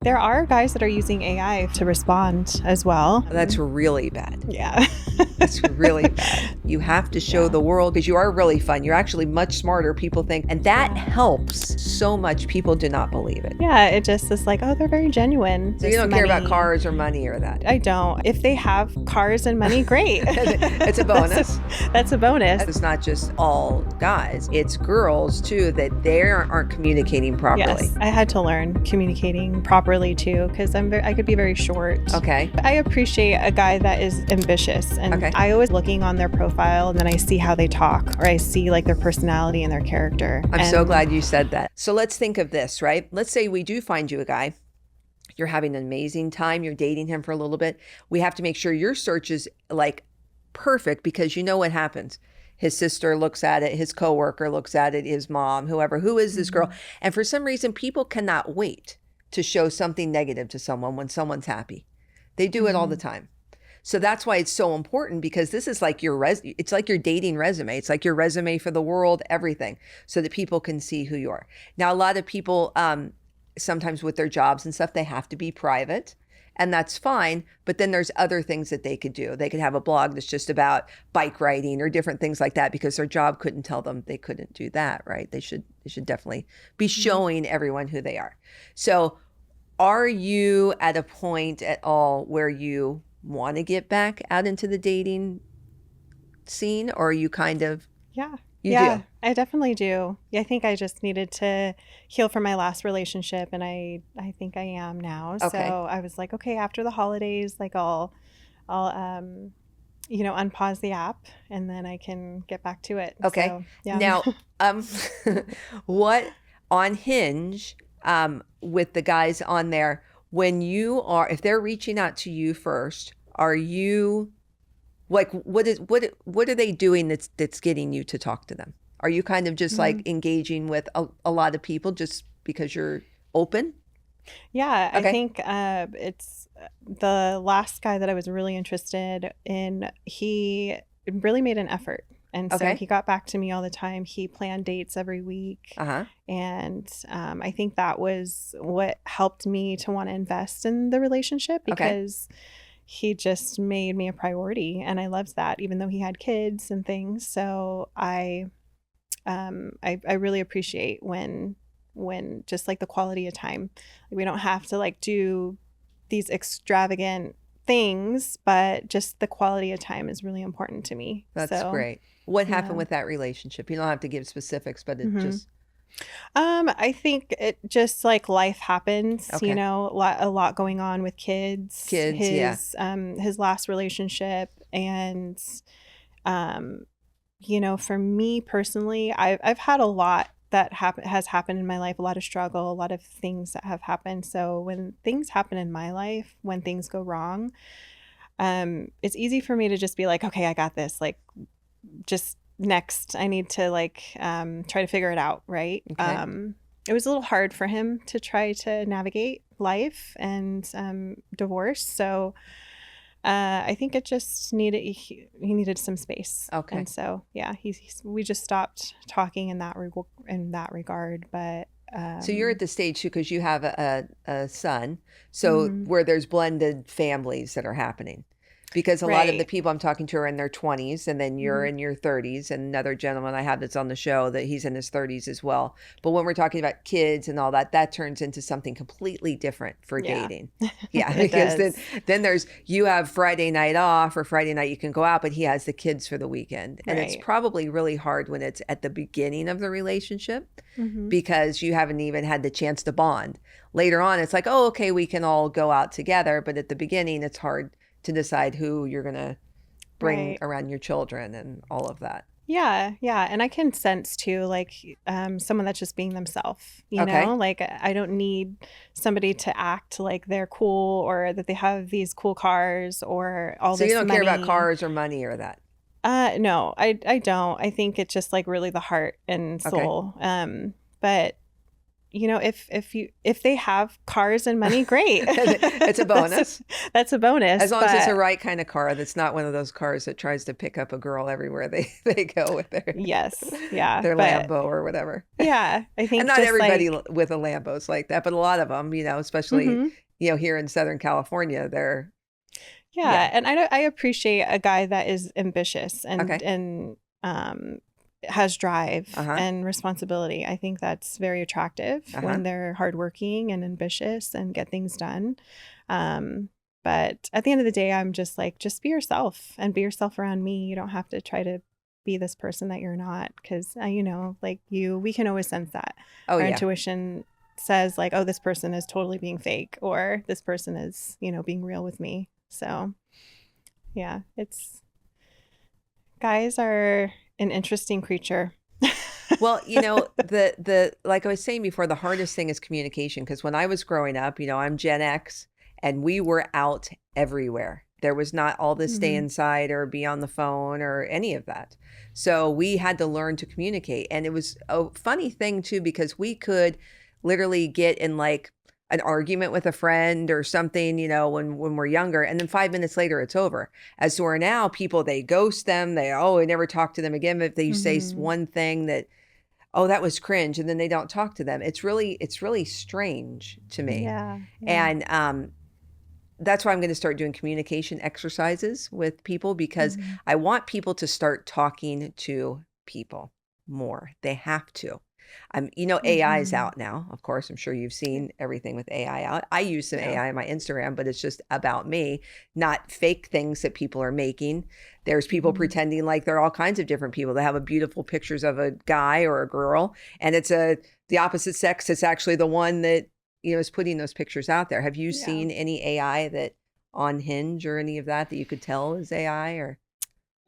There are guys that are using AI to respond as well. That's really bad. Yeah. That's really bad. You have to show the world, because you are really fun. You're actually much smarter, people think. And that helps so much. People do not believe it. Yeah, it just is like, oh, they're very genuine. So you don't care about cars or money or that? I don't. If they have cars and money, great. It's a bonus. That's a bonus. It's not just all guys. It's girls, too, that they aren't communicating properly. Yes, I had to learn communicating properly, too, because I could be very short. Okay. I appreciate a guy that is ambitious. And I always looking on their profile, and then I see how they talk, or I see like their personality and their character. I'm so glad you said that. So let's think of this, right? Let's say we do find you a guy. You're having an amazing time. You're dating him for a little bit. We have to make sure your search is like perfect, because you know what happens. His sister looks at it. His coworker looks at it. His mom, whoever. Who is this girl? And for some reason, people cannot wait to show something negative to someone when someone's happy. They do it all the time. So that's why it's so important, because this is like it's like your dating resume. It's like your resume for the world, everything, so that people can see who you are. Now, a lot of people, sometimes with their jobs and stuff, they have to be private, and that's fine. But then there's other things that they could do. They could have a blog that's just about bike riding or different things like that, because their job couldn't tell them they couldn't do that, right? They should definitely be showing everyone who they are. So are you at a point at all where you want to get back out into the dating scene, or are you kind of you do? I definitely do. I think I just needed to heal from my last relationship, and I think I am now. So I was like, okay, after the holidays, like I'll unpause the app, and then I can get back to it. Okay. So, yeah. Now what on Hinge, with the guys on there, if they're reaching out to you first, are you like, what are they doing that's getting you to talk to them? Are you kind of just like engaging with a lot of people just because you're open? Yeah, I think it's the last guy that I was really interested in. He really made an effort. And so he got back to me all the time. He planned dates every week. And I think that was what helped me to want to invest in the relationship, because he just made me a priority. And I loved that, even though he had kids and things. So I really appreciate when just like the quality of time. We don't have to like do these extravagant things, but just the quality of time is really important to me. That's great. What happened with that relationship? You don't have to give specifics, but it just... I think it just like life happens, a lot going on with kids, his last relationship. And, for me personally, I've had a lot that has happened in my life, a lot of struggle, a lot of things that have happened. So when things happen in my life, when things go wrong, it's easy for me to just be like, okay, I got this. Like, just next, I need to like try to figure it out, right? It was a little hard for him to try to navigate life and divorce. So I think it just he needed some space. And so we just stopped talking in that regard. But so you're at the stage too, because you have a son, so where there's blended families that are happening. Because a lot of the people I'm talking to are in their 20s, and then you're in your 30s. And another gentleman I have that's on the show, that he's in his 30s as well. But when we're talking about kids and all that, that turns into something completely different for dating. Yeah, because then you have Friday night off, or Friday night you can go out, but he has the kids for the weekend. And it's probably really hard when it's at the beginning of the relationship, because you haven't even had the chance to bond. Later on, it's like, oh, okay, we can all go out together. But at the beginning, it's hard to decide who you're going to bring around your children and all of that. Yeah. And I can sense too, like someone that's just being themselves, you know, like I don't need somebody to act like they're cool, or that they have these cool cars or all this money. So you don't care about cars or money or that? No, I don't. I think it's just like really the heart and soul. But if they have cars and money, great. It's a bonus. That's a bonus. As long as it's the right kind of car. That's not one of those cars that tries to pick up a girl everywhere they go with their yes, yeah, their Lambo or whatever. Yeah, I think and not everybody with a Lambo is like that, but a lot of them, especially here in Southern California, they're and I appreciate a guy that is ambitious and has drive and responsibility. I think that's very attractive when they're hardworking and ambitious and get things done. But at the end of the day, I'm just like, just be yourself and be yourself around me. You don't have to try to be this person that you're not, because we can always sense that. Our intuition says like, oh, this person is totally being fake, or this person is being real with me. So yeah, guys are an interesting creature. Well, the like I was saying before, the hardest thing is communication, because when I was growing up, I'm Gen X, and we were out everywhere. There was not all this stay inside or be on the phone or any of that. So we had to learn to communicate. And it was a funny thing too, because we could literally get in like an argument with a friend or something, when we're younger, and then 5 minutes later it's over. As to where now people, they ghost them. They never talk to them again. If they say one thing that, that was cringe, and then they don't talk to them. It's really strange to me. Yeah. And that's why I'm going to start doing communication exercises with people, because I want people to start talking to people more. They have to. AI is out now. Of course, I'm sure you've seen everything with AI out. I use some AI on my Instagram, but it's just about me, not fake things that people are making. There's people pretending like they're all kinds of different people. They have a beautiful pictures of a guy or a girl, and it's the opposite sex. It's actually the one that is putting those pictures out there. Have you seen any AI that on Hinge or any of that you could tell is AI? Or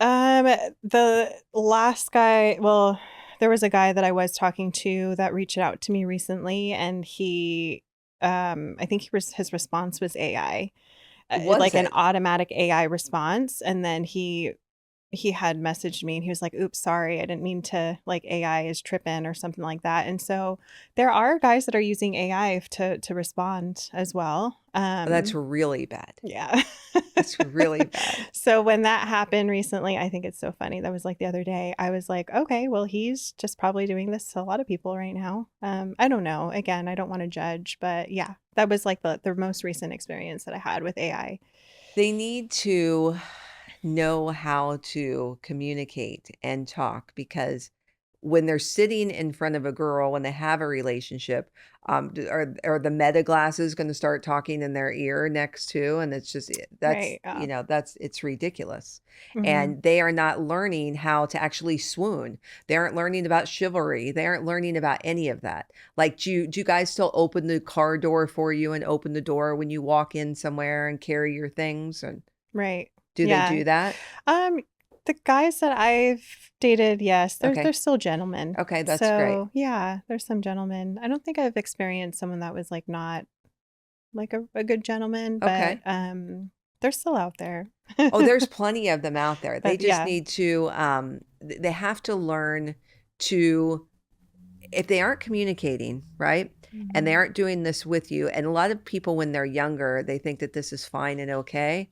the last guy, well, there was a guy that I was talking to that reached out to me recently, and he I think his response was AI. An automatic AI response, and then he had messaged me and he was like, oops, sorry, I didn't mean to, like, AI is tripping or something like that. And so there are guys that are using AI to respond as well. That's really bad. Yeah. That's really bad. So when that happened recently, I think it's so funny. That was like the other day. I was like, okay, well, he's just probably doing this to a lot of people right now. I don't know. Again, I don't want to judge, but yeah, that was like the most recent experience that I had with AI. They need to know how to communicate and talk, because when they're sitting in front of a girl, when they have a relationship, are the meta glasses going to start talking in their ear next to? And it's just, that's, it's ridiculous. And they are not learning how to actually swoon. They aren't learning about chivalry. They aren't learning about any of that. Like, do you guys still open the car door for you and open the door when you walk in somewhere and carry your things? And right. Do they do that? The guys that I've dated, yes, they're still gentlemen. Okay, that's great. Yeah, there's some gentlemen. I don't think I've experienced someone that was like not like a good gentleman, but they're still out there. There's plenty of them out there. They just need to they have to learn to, if they aren't communicating, right? And they aren't doing this with you. And a lot of people, when they're younger, they think that this is fine and okay.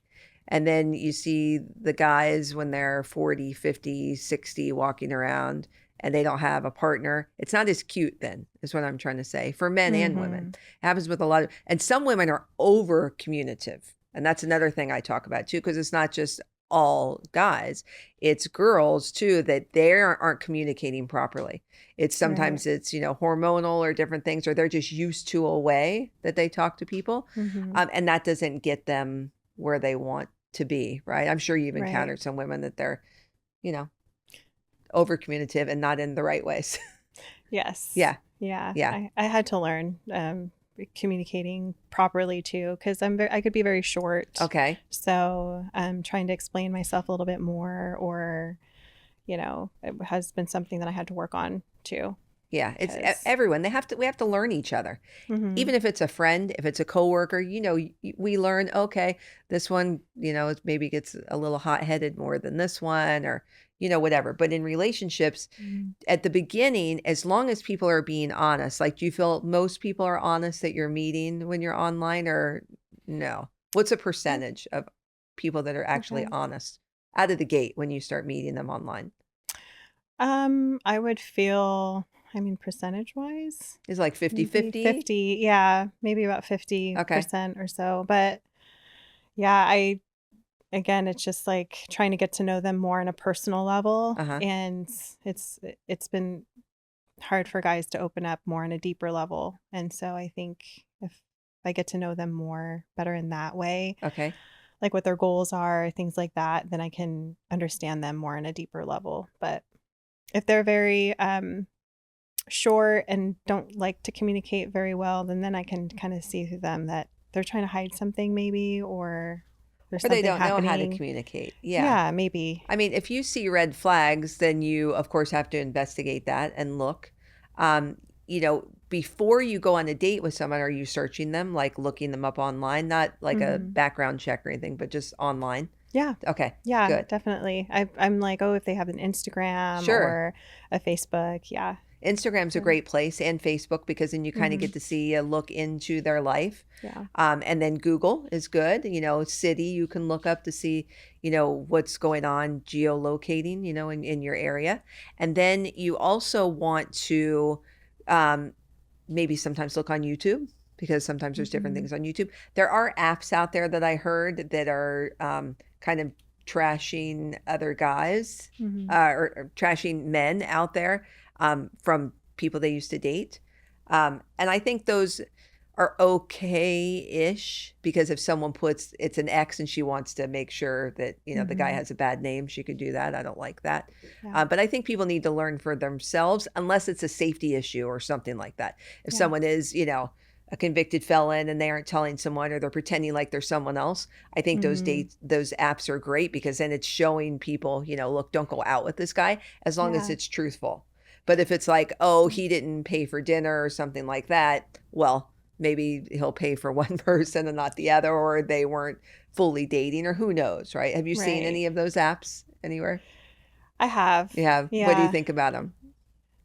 And then you see the guys when they're 40, 50, 60 walking around and they don't have a partner. It's not as cute then, is what I'm trying to say, for men and women. It happens with a lot of, and some women are over communicative. And that's another thing I talk about too, because it's not just all guys. It's girls too, that they aren't communicating properly. It's sometimes it's, hormonal or different things, or they're just used to a way that they talk to people. And that doesn't get them where they want to be, right? I'm sure you've encountered some women that they're, over communicative and not in the right ways. Yes. Yeah. I had to learn communicating properly too, because I could be very short. Okay. So I'm trying to explain myself a little bit more, or it has been something that I had to work on too. Yeah, it's everyone. We have to learn each other. Even if it's a friend, if it's a coworker, we learn, okay, this one, maybe gets a little hot-headed more than this one, or, whatever. But in relationships, at the beginning, as long as people are being honest, like, do you feel most people are honest that you're meeting when you're online, or no? What's a percentage of people that are actually honest out of the gate when you start meeting them online? I would feel, I mean, percentage wise, Is it like 50 maybe 50? 50. Yeah, maybe about 50% or so. But yeah, again, it's just like trying to get to know them more on a personal level. Uh-huh. And it's been hard for guys to open up more on a deeper level. And so I think if I get to know them more better in that way, Okay. like what their goals are, things like that, then I can understand them more on a deeper level. But if they're very short and don't like to communicate very well, then I can kind of see through them that they're trying to hide something maybe, or there's Or they something don't know how to happening. communicate. Yeah. Yeah, maybe. I mean, if you see red flags, then you, of course, have to investigate that and look. Um, before you go on a date with someone, are you searching them, like looking them up online? Not like a background check or anything, but just online? Yeah. Okay, Yeah, good. definitely. I'm like, oh, if they have an Instagram Sure. or a Facebook. Yeah. Instagram's a great place, and Facebook, because then you kind of get to see a look into their life. Yeah. And then Google is good. City, you can look up to see, what's going on geolocating, in your area. And then you also want to maybe sometimes look on YouTube, because sometimes there's different things on YouTube. There are apps out there that I heard that are kind of trashing other guys or trashing men out there from people they used to date. And I think those are okay-ish, because if someone puts it's an ex and she wants to make sure that, the guy has a bad name, she could do that. I don't like that. Yeah. But I think people need to learn for themselves, unless it's a safety issue or something like that. If someone is, a convicted felon and they aren't telling someone, or they're pretending like they're someone else, I think those apps are great, because then it's showing people, look, don't go out with this guy, as long as it's truthful. But if it's like, oh, he didn't pay for dinner or something like that, well, maybe he'll pay for one person and not the other, or they weren't fully dating, or who knows, right? Have you seen any of those apps anywhere? I have. You have? Yeah. What do you think about them?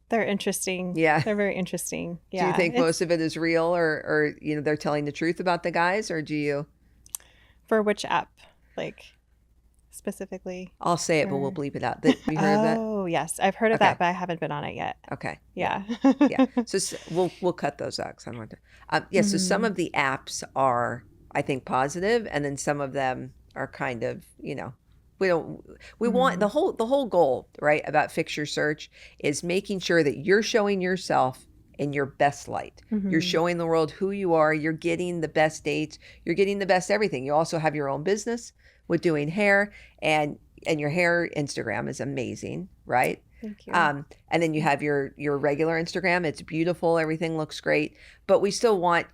They're interesting. Yeah. They're very interesting. Yeah. Do you think most of it is real, or they're telling the truth about the guys, or do you? For which app? Like, specifically? I'll say it, but we'll bleep it out. Have you heard of that? Oh, yes. I've heard of that, but I haven't been on it yet. Okay. Yeah. Yeah. So we'll cut those out, 'cause I don't want to. So some of the apps are, I think, positive, and then some of them are kind of, we want the whole goal, right, about Fix Your Search is making sure that you're showing yourself in your best light. You're showing the world who you are. You're getting the best dates. You're getting the best everything. You also have your own business with doing hair, and your hair Instagram is amazing, right? Thank you. And then you have your regular Instagram. It's beautiful. Everything looks great. But we still want,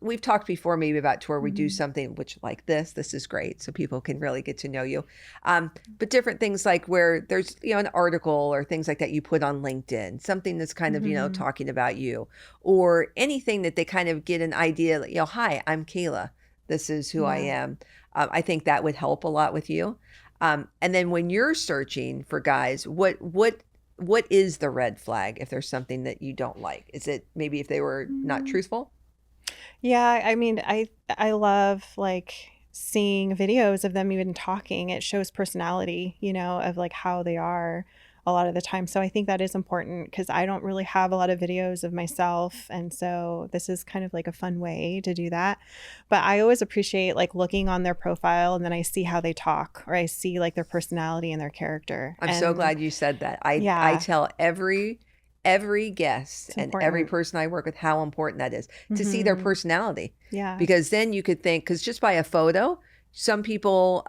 we've talked before maybe about tour. We do something which like this. This is great, so people can really get to know you. But different things like where there's, an article or things like that you put on LinkedIn, something that's kind of, talking about you, or anything that they kind of get an idea, like, hi, I'm Kayla. This is who I am. I think that would help a lot with you. And then when you're searching for guys, what is the red flag if there's something that you don't like? Is it maybe if they were not truthful? Yeah, I mean, I love like seeing videos of them even talking. It shows personality, of like how they are a lot of the time. So I think that is important, because I don't really have a lot of videos of myself. And so this is kind of like a fun way to do that. But I always appreciate like looking on their profile, and then I see how they talk, or I see like their personality and their character. I'm so glad you said that. I tell every guest and every person I work with how important that is to see their personality. Yeah. Because then you could think, because just by a photo, some people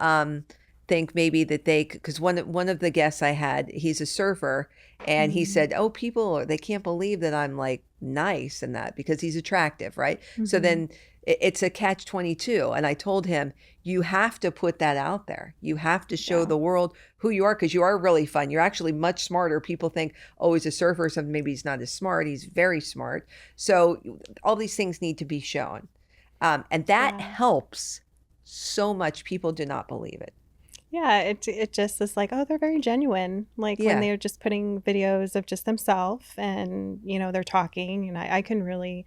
think maybe that because one of the guests I had, he's a surfer, and he said, oh, people, they can't believe that I'm like nice and that, because he's attractive, right? So then it's a catch-22. And I told him, you have to put that out there. You have to show the world who you are, because you are really fun. You're actually much smarter. People think, oh, he's a surfer or something. Maybe he's not as smart. He's very smart. So all these things need to be shown. And that helps so much. People do not believe it. Yeah, it just is like, oh, they're very genuine. Like when Yeah. they're just putting videos of just themselves and, they're talking, and I can really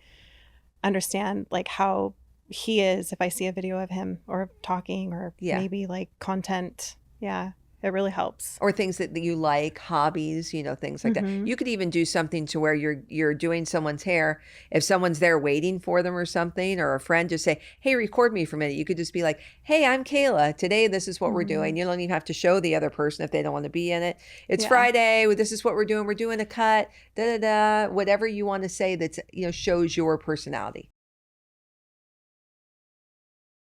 understand like how he is if I see a video of him or talking or Yeah. maybe like content. Yeah, it really helps. Or things that you like, hobbies, things like that. Mm-hmm. You could even do something to where you're doing someone's hair. If someone's there waiting for them or something, or a friend, just say, "Hey, record me for a minute." You could just be like, "Hey, I'm Kayla. Today, this is what we're Mm-hmm. doing." You don't even have to show the other person if they don't want to be in it. It's Yeah. Friday. This is what we're doing. We're doing a cut. Da da da. Whatever you want to say that's shows your personality.